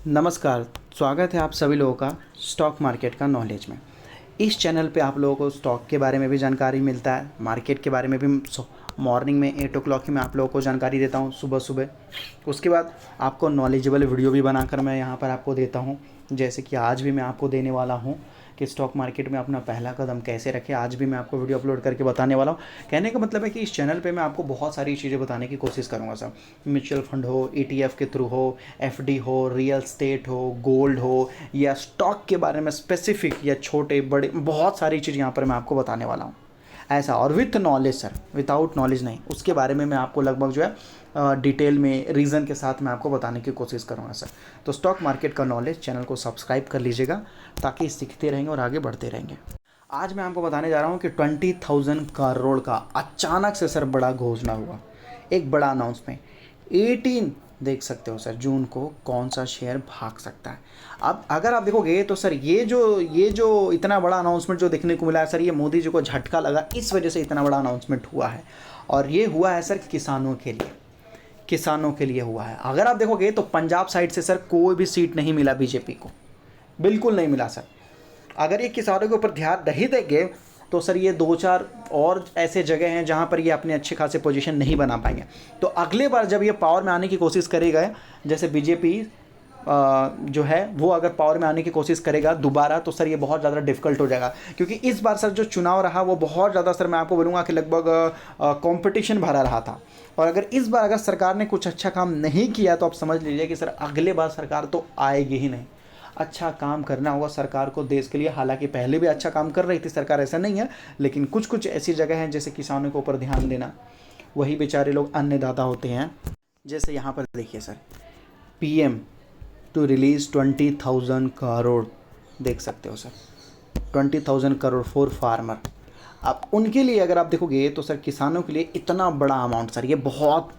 नमस्कार, स्वागत है आप सभी लोगों का स्टॉक मार्केट का नॉलेज में। इस चैनल पे आप लोगों को स्टॉक के बारे में भी जानकारी मिलता है, मार्केट के बारे में भी मॉर्निंग में 8 o'clock मैं आप लोगों को जानकारी देता हूँ सुबह सुबह। उसके बाद आपको नॉलेजेबल वीडियो भी बनाकर मैं यहाँ पर आपको देता हूँ, जैसे कि आज भी मैं आपको देने वाला हूँ कि स्टॉक मार्केट में अपना पहला कदम कैसे रखें। आज भी मैं आपको वीडियो अपलोड करके बताने वाला हूँ। कहने का मतलब है कि इस चैनल पे मैं आपको बहुत सारी चीज़ें बताने की कोशिश करूँगा सर। म्यूचुअल फंड हो, ETF के थ्रू हो, FD हो, रियल स्टेट हो, गोल्ड हो, या स्टॉक के बारे में स्पेसिफिक या छोटे बड़े बहुत सारी चीज़ यहाँ पर मैं आपको बताने वाला हूँ ऐसा। और with knowledge sir, without knowledge नहीं, उसके बारे में मैं आपको लगभग जो है डिटेल में रीज़न के साथ मैं आपको बताने की कोशिश करूँगा सर। तो स्टॉक मार्केट का नॉलेज चैनल को सब्सक्राइब कर लीजिएगा ताकि सीखते रहेंगे और आगे बढ़ते रहेंगे। आज मैं आपको बताने जा रहा हूँ कि 20,000 करोड़ का अचानक से सर बड़ा घोषणा हुआ, एक बड़ा अनाउंसमेंट। 18 देख सकते हो सर जून को कौन सा शेयर भाग सकता है। अब अगर आप देखोगे तो सर ये जो इतना बड़ा अनाउंसमेंट जो देखने को मिला है सर, ये मोदी जी को झटका लगा, इस वजह से इतना बड़ा अनाउंसमेंट हुआ है। और ये हुआ है सर किसानों के लिए हुआ है। अगर आप देखोगे तो पंजाब साइड से सर कोई भी सीट नहीं मिला बीजेपी को, बिल्कुल नहीं मिला सर। अगर ये किसानों के ऊपर ध्यान नहीं देंगे तो सर ये 2-4 और ऐसे जगह हैं जहाँ पर ये अपने अच्छे खासे पोजीशन नहीं बना पाएंगे। तो अगले बार जब ये पावर में आने की कोशिश करेगा, जैसे बीजेपी जो है वो अगर पावर में आने की कोशिश करेगा दोबारा, तो सर ये बहुत ज़्यादा डिफिकल्ट हो जाएगा। क्योंकि इस बार सर जो चुनाव रहा वो बहुत ज़्यादा सर मैं आपको बोलूँगा कि लगभग कंपटीशन भरा रहा था। और अगर इस बार अगर सरकार ने कुछ अच्छा काम नहीं किया तो आप समझ लीजिए कि सर अगले बार सरकार तो आएगी ही नहीं। अच्छा काम करना होगा सरकार को देश के लिए। हालांकि पहले भी अच्छा काम कर रही थी सरकार, ऐसा नहीं है, लेकिन कुछ ऐसी जगह हैं जैसे किसानों के ऊपर ध्यान देना, वही बेचारे लोग अन्नदाता होते हैं। जैसे यहाँ पर देखिए sir, PM to release 20,000 crore, देख सकते हो सर 20,000 करोड़ फॉर फार्मर। अब उनके लिए अगर आप देखोगे तो सर किसानों के लिए इतना बड़ा अमाउंट सर, ये बहुत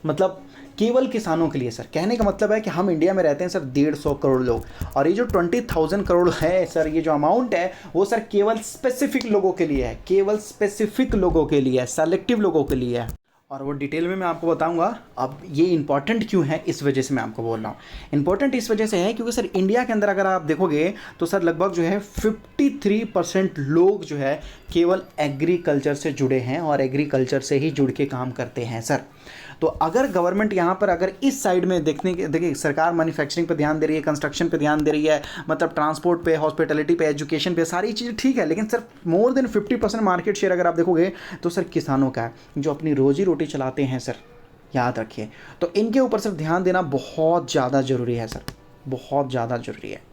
मतलब केवल किसानों के लिए सर। कहने का मतलब है कि हम इंडिया में रहते हैं सर 150 करोड़ लोग, और ये जो 20,000 करोड़ है सर, ये जो अमाउंट है वो सर केवल स्पेसिफिक लोगों के लिए है, केवल स्पेसिफिक लोगों के लिए है, सेलेक्टिव लोगों के लिए है। और वो डिटेल में मैं आपको बताऊंगा। अब ये इंपॉर्टेंट क्यों है, इस वजह से मैं आपको बोल रहा हूँ। इंपॉर्टेंट इस वजह से है क्योंकि सर इंडिया के अंदर अगर आप देखोगे तो सर लगभग जो है 53% लोग जो है केवल एग्रीकल्चर से जुड़े हैं और एग्रीकल्चर से ही जुड़ के काम करते हैं सर। तो अगर गवर्नमेंट यहाँ पर अगर इस साइड में देखिए सरकार मैन्युफैक्चरिंग पे ध्यान दे रही है, कंस्ट्रक्शन पे ध्यान दे रही है, मतलब ट्रांसपोर्ट पे, हॉस्पिटलिटी पे, एजुकेशन पे, सारी चीज़ें ठीक है, लेकिन sir more than 50% market share अगर आप देखोगे तो सर किसानों का है, जो अपनी रोजी रोटी चलाते हैं सर, याद रखिए। तो इनके ऊपर सर ध्यान देना बहुत ज़्यादा ज़रूरी है सर, बहुत ज़्यादा ज़रूरी है।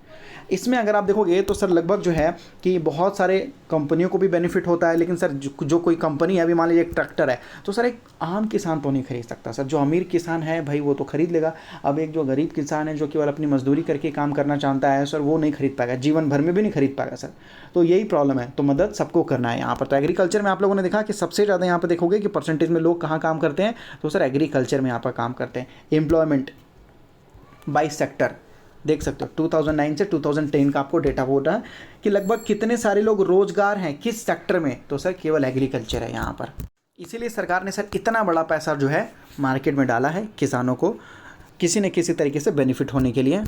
इसमें अगर आप देखोगे तो सर लगभग जो है कि बहुत सारे कंपनियों को भी बेनिफिट होता है, लेकिन सर जो कोई कंपनी है, अभी मान लीजिए एक ट्रैक्टर है, तो सर एक आम किसान तो नहीं खरीद सकता सर। जो अमीर किसान है भाई वो तो खरीद लेगा। अब एक जो गरीब किसान है जो केवल अपनी मजदूरी करके काम करना चाहता है सर, वो नहीं खरीद पाएगा, जीवन भर में भी नहीं खरीद पाएगा सर। तो यही प्रॉब्लम है। तो मदद सबको करना है यहाँ पर। तो एग्रीकल्चर में आप लोगों ने देखा कि सबसे ज़्यादा यहाँ पर देखोगे कि परसेंटेज में लोग कहाँ काम करते हैं, तो सर एग्रीकल्चर में यहाँ पर काम करते हैं। एम्प्लॉयमेंट बाई सेक्टर देख सकते हो, 2009 से 2010 का आपको डेटा बोल रहा है कि लगभग कितने सारे लोग रोजगार हैं किस सेक्टर में, तो सर केवल एग्रीकल्चर है यहाँ पर। इसीलिए सरकार ने सर इतना बड़ा पैसा जो है मार्केट में डाला है किसानों को किसी न किसी तरीके से बेनिफिट होने के लिए।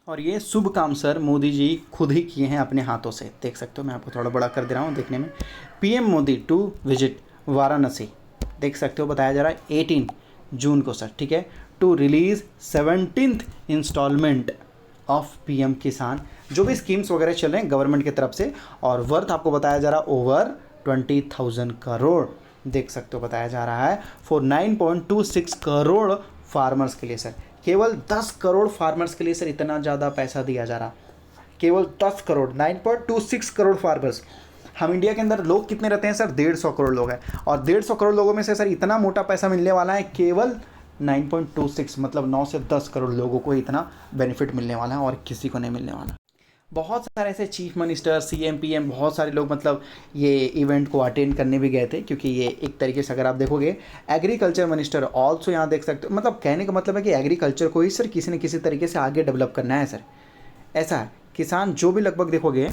और ये शुभ काम सर मोदी जी खुद ही किए हैं अपने हाथों से, देख सकते हो। मैं आपको थोड़ा बड़ा कर दे रहा हूँ देखने में। PM Modi to visit Varanasi, देख सकते हो, बताया जा रहा है 18 जून को सर, ठीक है, to release 17th installment of PM Kisan, जो भी स्कीम्स वगैरह चल रहे हैं गवर्नमेंट की तरफ से। और वर्थ आपको बताया जा रहा है ओवर 20,000 करोड़, देख सकते हो, बताया जा रहा है फॉर 9.26 करोड़ फार्मर्स के लिए सर। केवल 10 करोड़ फार्मर्स के लिए सर इतना ज़्यादा पैसा दिया जा रहा, केवल 10 करोड़, 9.26 करोड़ फार्मर्स। हम इंडिया के अंदर लोग कितने रहते हैं सर, 150 करोड़ लोग हैं, और 150 करोड़ लोगों में से सर इतना मोटा पैसा मिलने वाला है केवल 9.26, मतलब 9 से 10 करोड़ लोगों को इतना बेनिफिट मिलने वाला है और किसी को नहीं मिलने वाला। बहुत सारे ऐसे चीफ मिनिस्टर, CM PM, बहुत सारे लोग मतलब ये इवेंट को अटेंड करने भी गए थे, क्योंकि ये एक तरीके से अगर आप देखोगे एग्रीकल्चर मिनिस्टर ऑल्सो यहाँ देख सकते हो। मतलब कहने का मतलब है कि एग्रीकल्चर को ही सर किसी न किसी तरीके से आगे डेवलप करना है सर, ऐसा है। किसान जो भी लगभग देखोगे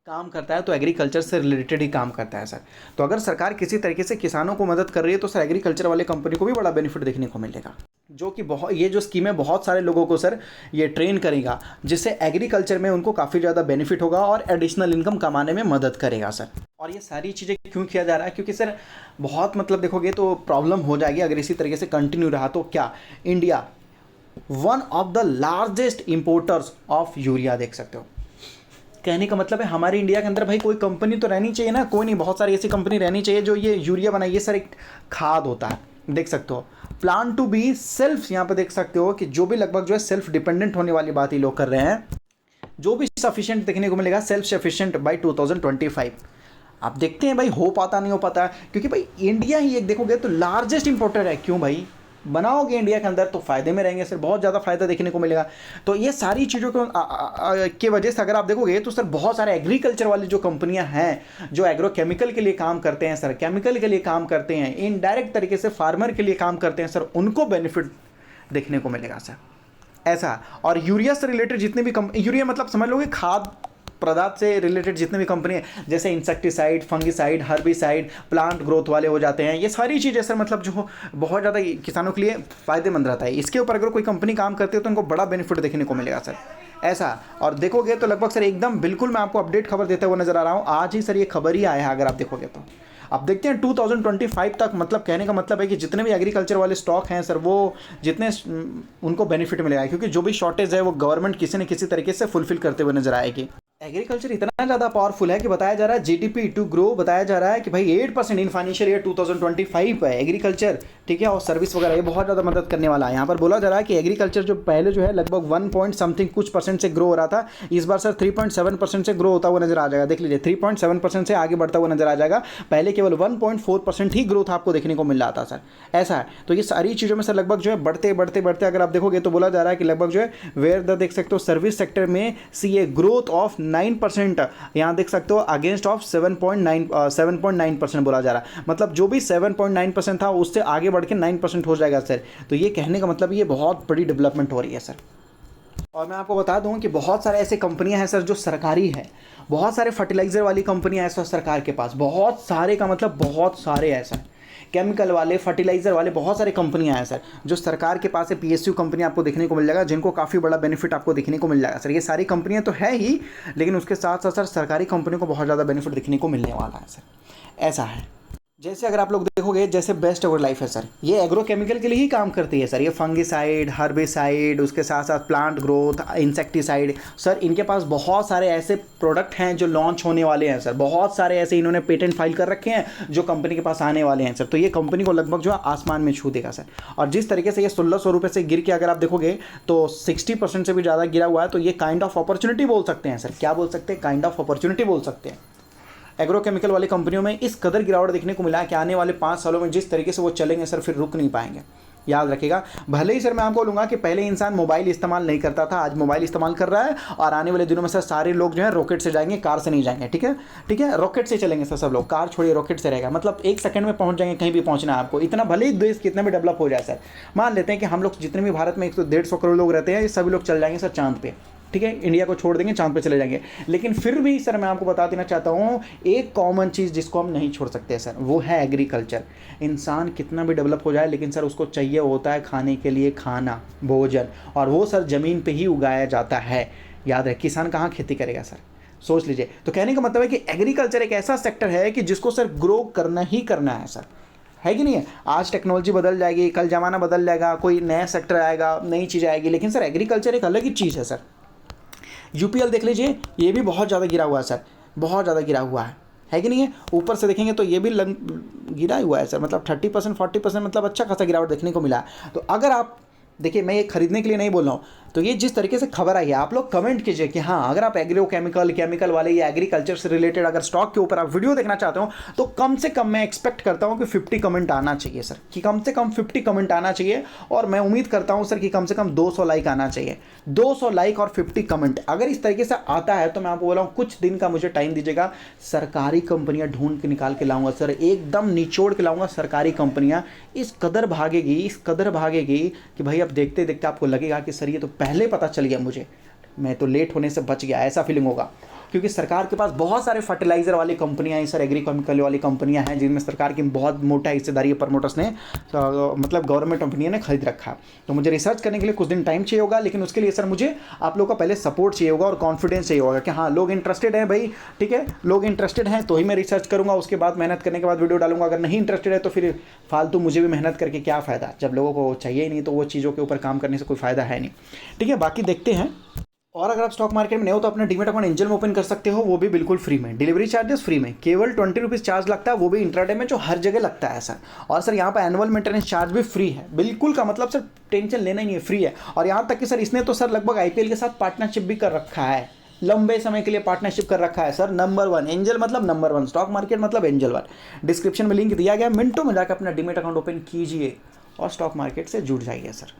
काम करता है तो एग्रीकल्चर से रिलेटेड ही काम करता है सर। तो अगर सरकार किसी तरीके से किसानों को मदद कर रही है तो सर एग्रीकल्चर वाले कंपनी को भी बड़ा बेनिफिट देखने को मिलेगा, जो कि बहुत, ये जो स्कीम है बहुत सारे लोगों को सर ये ट्रेन करेगा, जिससे एग्रीकल्चर में उनको काफ़ी ज़्यादा बेनिफिट होगा और एडिशनल इनकम कमाने में मदद करेगा सर। और ये सारी चीज़ें क्यों किया जा रहा है, क्योंकि सर बहुत मतलब देखोगे तो प्रॉब्लम हो जाएगी अगर इसी तरीके से कंटिन्यू रहा तो। क्या India one of the largest importers of urea, देख सकते हो। कहने का मतलब है हमारे इंडिया के अंदर भाई कोई कंपनी तो रहनी चाहिए ना, कोई नहीं, बहुत सारी ऐसी कंपनी रहनी चाहिए जो ये यूरिया बनाए। ये सर एक खाद होता है, देख सकते हो। प्लान टू बी सेल्फ, यहाँ पे देख सकते हो कि जो भी लगभग जो है सेल्फ डिपेंडेंट होने वाली बात ये लोग कर रहे हैं, जो भी सफिशिएंट देखने को मिलेगा सेल्फ सफिशिएंट बाई 2025। आप देखते हैं भाई हो पाता नहीं हो पाता, क्योंकि भाई इंडिया ही एक देखोगे तो लार्जेस्ट इंपोर्टर है। क्यों भाई, बनाओगे इंडिया के अंदर तो फायदे में रहेंगे सर, बहुत ज़्यादा फायदा देखने को मिलेगा। तो ये सारी चीज़ों के वजह से अगर आप देखोगे तो सर बहुत सारे एग्रीकल्चर वाली जो कंपनियां हैं जो एग्रो केमिकल के लिए काम करते हैं सर, केमिकल के लिए काम करते हैं, इनडायरेक्ट तरीके से फार्मर के लिए काम करते हैं सर, उनको बेनिफिट देखने को मिलेगा सर, ऐसा। और यूरिया से रिलेटेड जितने भी यूरिया मतलब समझ लोगे खाद पदार्थ से रिलेटेड जितने भी कंपनी है, जैसे insecticide, fungicide, herbicide, plant growth वाले हो जाते हैं, ये सारी चीज़ें सर मतलब जो बहुत ज़्यादा किसानों के लिए फ़ायदेमंद रहता है। इसके ऊपर अगर कोई कंपनी काम करती है तो उनको बड़ा बेनिफिट देखने को मिलेगा सर, ऐसा। और देखोगे तो लगभग सर एकदम बिल्कुल मैं आपको अपडेट खबर देते हुए नजर आ रहा हूँ, आज ही सर ये खबर ही आया है अगर आप देखोगे तो। अब देखते हैं 2025 तक, मतलब कहने का मतलब है कि जितने भी एग्रीकल्चर वाले स्टॉक हैं सर वो जितने उनको बेनिफिट मिलेगा, क्योंकि जो भी शॉर्टेज है वो गवर्नमेंट किसी न किसी तरीके से फुलफिल करते हुए नजर आएगी। एग्रीकल्चर इतना ज़्यादा पावरफुल है कि बताया जा रहा है जीडीपी टू ग्रो, बताया जा रहा है कि भाई 8% इन फाइनेंशियल ईयर 2025 है एग्रीकल्चर, ठीक है। और सर्विस वगैरह ये बहुत ज़्यादा मदद करने वाला है। यहाँ पर बोला जा रहा है कि एग्रीकल्चर जो पहले जो है लगभग 1 पॉइंट समथिंग कुछ परसेंट से ग्रो हो रहा था, इस बार सर 3.7% से ग्रो होता हुआ नजर आ जाएगा। देख लीजिए 3.7% से आगे बढ़ता हुआ नजर आ जाएगा, पहले केवल 1.4% ही ग्रोथ आपको देखने को मिल रहा था सर, ऐसा है। तो ये सारी चीज़ों में सर लगभग जो है बढ़ते बढ़ते बढ़ते अगर आप देखोगे तो बोला जा रहा है कि लगभग जो है वेयर द देख सकते हो सर्विस सेक्टर में सी ए ग्रोथ ऑफ 9%, यहाँ देख सकते हो अगेंस्ट ऑफ 7.9% बोला जा रहा है। मतलब जो भी 7.9% था उससे आगे बढ़ के 9% हो जाएगा सर। तो ये कहने का मतलब ये बहुत बड़ी डेवलपमेंट हो रही है सर। और मैं आपको बता दूं कि बहुत सारे ऐसे कंपनियां हैं सर जो सरकारी है, बहुत सारे फर्टिलाइजर वाली कंपनियां हैं सर सरकार के पास, बहुत सारे का मतलब बहुत सारे ऐसा केमिकल वाले, फर्टिलाइजर वाले बहुत सारे कंपनियां हैं सर जो सरकार के पास है। पीएसयू कंपनी आपको देखने को मिल जाएगा, जिनको काफ़ी बड़ा बेनिफिट आपको देखने को मिल जाएगा सर। ये सारी कंपनियां तो है ही, लेकिन उसके साथ साथ सर सरकारी कंपनियों को बहुत ज़्यादा बेनिफिट देखने को मिलने वाला है सर, ऐसा है। जैसे अगर आप लोग देखोगे जैसे बेस्ट अवर लाइफ है सर, ये एग्रो केमिकल के लिए ही काम करती है सर। ये फंगिसाइड, हर्बिसाइड, उसके साथ साथ प्लांट ग्रोथ, इंसेक्टिसाइड सर, इनके पास बहुत सारे ऐसे प्रोडक्ट हैं जो लॉन्च होने वाले हैं सर। बहुत सारे ऐसे इन्होंने पेटेंट फाइल कर रखे हैं जो कंपनी के पास आने वाले हैं सर। तो ये कंपनी को लगभग जो है आसमान में छू देगा सर। और जिस तरीके से ये 1600 रुपये से गिर के अगर आप देखोगे तो 60% से भी ज़्यादा गिरा हुआ है, तो ये काइंड ऑफ अपॉर्चुनिटी बोल सकते हैं सर। क्या बोल सकते हैं, काइंड ऑफ अपॉर्चुनिटी बोल सकते हैं। एग्रोकेमिकल वाली कंपनियों में इस कदर गिरावट देखने को मिला है कि आने वाले 5 सालों में जिस तरीके से वो चलेंगे सर फिर रुक नहीं पाएंगे, याद रखिएगा। भले ही सर मैं आपको बोलूँगा कि पहले इंसान मोबाइल इस्तेमाल नहीं करता था, आज मोबाइल इस्तेमाल कर रहा है, और आने वाले दिनों में सर सारे लोग जो है रॉकेट से जाएंगे, कार से नहीं जाएंगे, ठीक है, ठीक है, रॉकेट से चलेंगे सर सब लोग, कार छोड़िए रॉकेट से रहेगा। मतलब 1 सेकंड में पहुंच जाएंगे कहीं भी पहुंचना है आपको। इतना भले ही देश कितना भी डेवलप हो जाए सर, मान लेते हैं कि हम लोग जितने भी भारत में 150 करोड़ लोग रहते हैं, ये सभी लोग चल जाएंगे सर चांद पे, ठीक है, इंडिया को छोड़ देंगे, चांद पे चले जाएंगे। लेकिन फिर भी सर मैं आपको बता देना चाहता हूँ एक कॉमन चीज़ जिसको हम नहीं छोड़ सकते सर, वो है एग्रीकल्चर। इंसान कितना भी डेवलप हो जाए लेकिन सर उसको चाहिए होता है खाने के लिए खाना, भोजन, और वो सर ज़मीन पे ही उगाया जाता है। याद रहे, किसान कहाँ खेती करेगा सर, सोच लीजिए। तो कहने का मतलब है कि एग्रीकल्चर एक ऐसा सेक्टर है कि जिसको सर ग्रो करना ही करना है सर, है कि नहीं है। आज टेक्नोलॉजी बदल जाएगी, कल ज़माना बदल जाएगा, कोई नया सेक्टर आएगा, नई चीज़ आएगी, लेकिन सर एग्रीकल्चर एक अलग ही चीज़ है सर। यूपीएल देख लीजिए, ये भी बहुत ज़्यादा गिरा हुआ है सर, बहुत ज़्यादा गिरा हुआ है कि नहीं है। ऊपर से देखेंगे तो ये भी गिरा हुआ है सर, मतलब 30% 40% मतलब अच्छा खासा गिरावट देखने को मिला है। तो अगर आप देखिए, मैं ये खरीदने के लिए नहीं बोल रहा हूँ, तो ये जिस तरीके से खबर आई है आप लोग कमेंट कीजिए कि हाँ, अगर आप एग्रो केमिकल वाले या एग्रीकल्चर से रिलेटेड अगर स्टॉक के ऊपर आप वीडियो देखना चाहते हो तो कम से कम मैं एक्सपेक्ट करता हूँ कि 50 कमेंट आना चाहिए सर, कि कम से कम 50 कमेंट आना चाहिए। और मैं उम्मीद करता हूँ सर कि कम से कम 200 लाइक आना चाहिए, 200 लाइक और 50 कमेंट। अगर इस तरीके से आता है तो मैं आपको बोल रहा हूँ कुछ दिन का मुझे टाइम दीजिएगा, सरकारी कंपनियाँ ढूंढ के निकाल के लाऊंगा सर, एकदम निचोड़ के लाऊंगा। सरकारी कंपनियाँ इस कदर भागेगी कि भाई अब देखते देखते आपको लगेगा कि सर ये तो पहले पता चल गया मुझे, मैं तो लेट होने से बच गया, ऐसा फीलिंग होगा। क्योंकि सरकार के पास बहुत सारे फर्टिलाइजर वाली कंपनियां हैं सर, एग्रीकेमिकल वाली कंपनियां हैं जिनमें सरकार की बहुत मोटा हिस्सेदारी प्रमोटर्स ने मतलब गवर्नमेंट कंपनियों ने खरीद रखा है। तो मुझे रिसर्च करने के लिए कुछ दिन टाइम चाहिए होगा, लेकिन उसके लिए सर मुझे आप लोग का पहले सपोर्ट चाहिए होगा और कॉन्फिडेंस चाहिए होगा कि हाँ लोग इंटरेस्टेड हैं भाई, ठीक है, लोग इंटरेस्टेड हैं तो ही मैं रिसर्च करूंगा, उसके बाद मेहनत करने के बाद वीडियो डालूंगा। अगर नहीं इंटरेस्टेड है तो फिर फालतू मुझे भी मेहनत करके क्या फ़ायदा, जब लोगों को चाहिए ही नहीं तो वो चीज़ों के ऊपर काम करने से कोई फ़ायदा है नहीं, ठीक है। बाकी देखते हैं। और अगर आप स्टॉक मार्केट में नहीं हो तो अपना डीमेट अकाउंट एंजल में ओपन कर सकते हो, वो भी बिल्कुल फ्री में, डिलीवरी चार्जेस फ्री में, केवल 20 रुपीज़ चार्ज लगता है, वो भी इंट्राडे में जो हर जगह लगता है सर। और सर यहाँ पर एनुअल मेंटेनेंस चार्ज भी फ्री है, बिल्कुल का मतलब सर टेंशन लेना ही नहीं है, फ्री है। और यहाँ तक कि सर इसने तो सर लगभग IPL के साथ पार्टनरशिप भी कर रखा है, लंबे समय के लिए पार्टनरशिप कर रखा है सर। नंबर 1 एंजल मतलब नंबर 1, स्टॉक मार्केट मतलब एंजल 1। डिस्क्रिप्शन में लिंक दिया गया, मिनटों में जाकर अपना डीमेट अकाउंट ओपन कीजिए और स्टॉक मार्केट से जुड़ जाइए सर।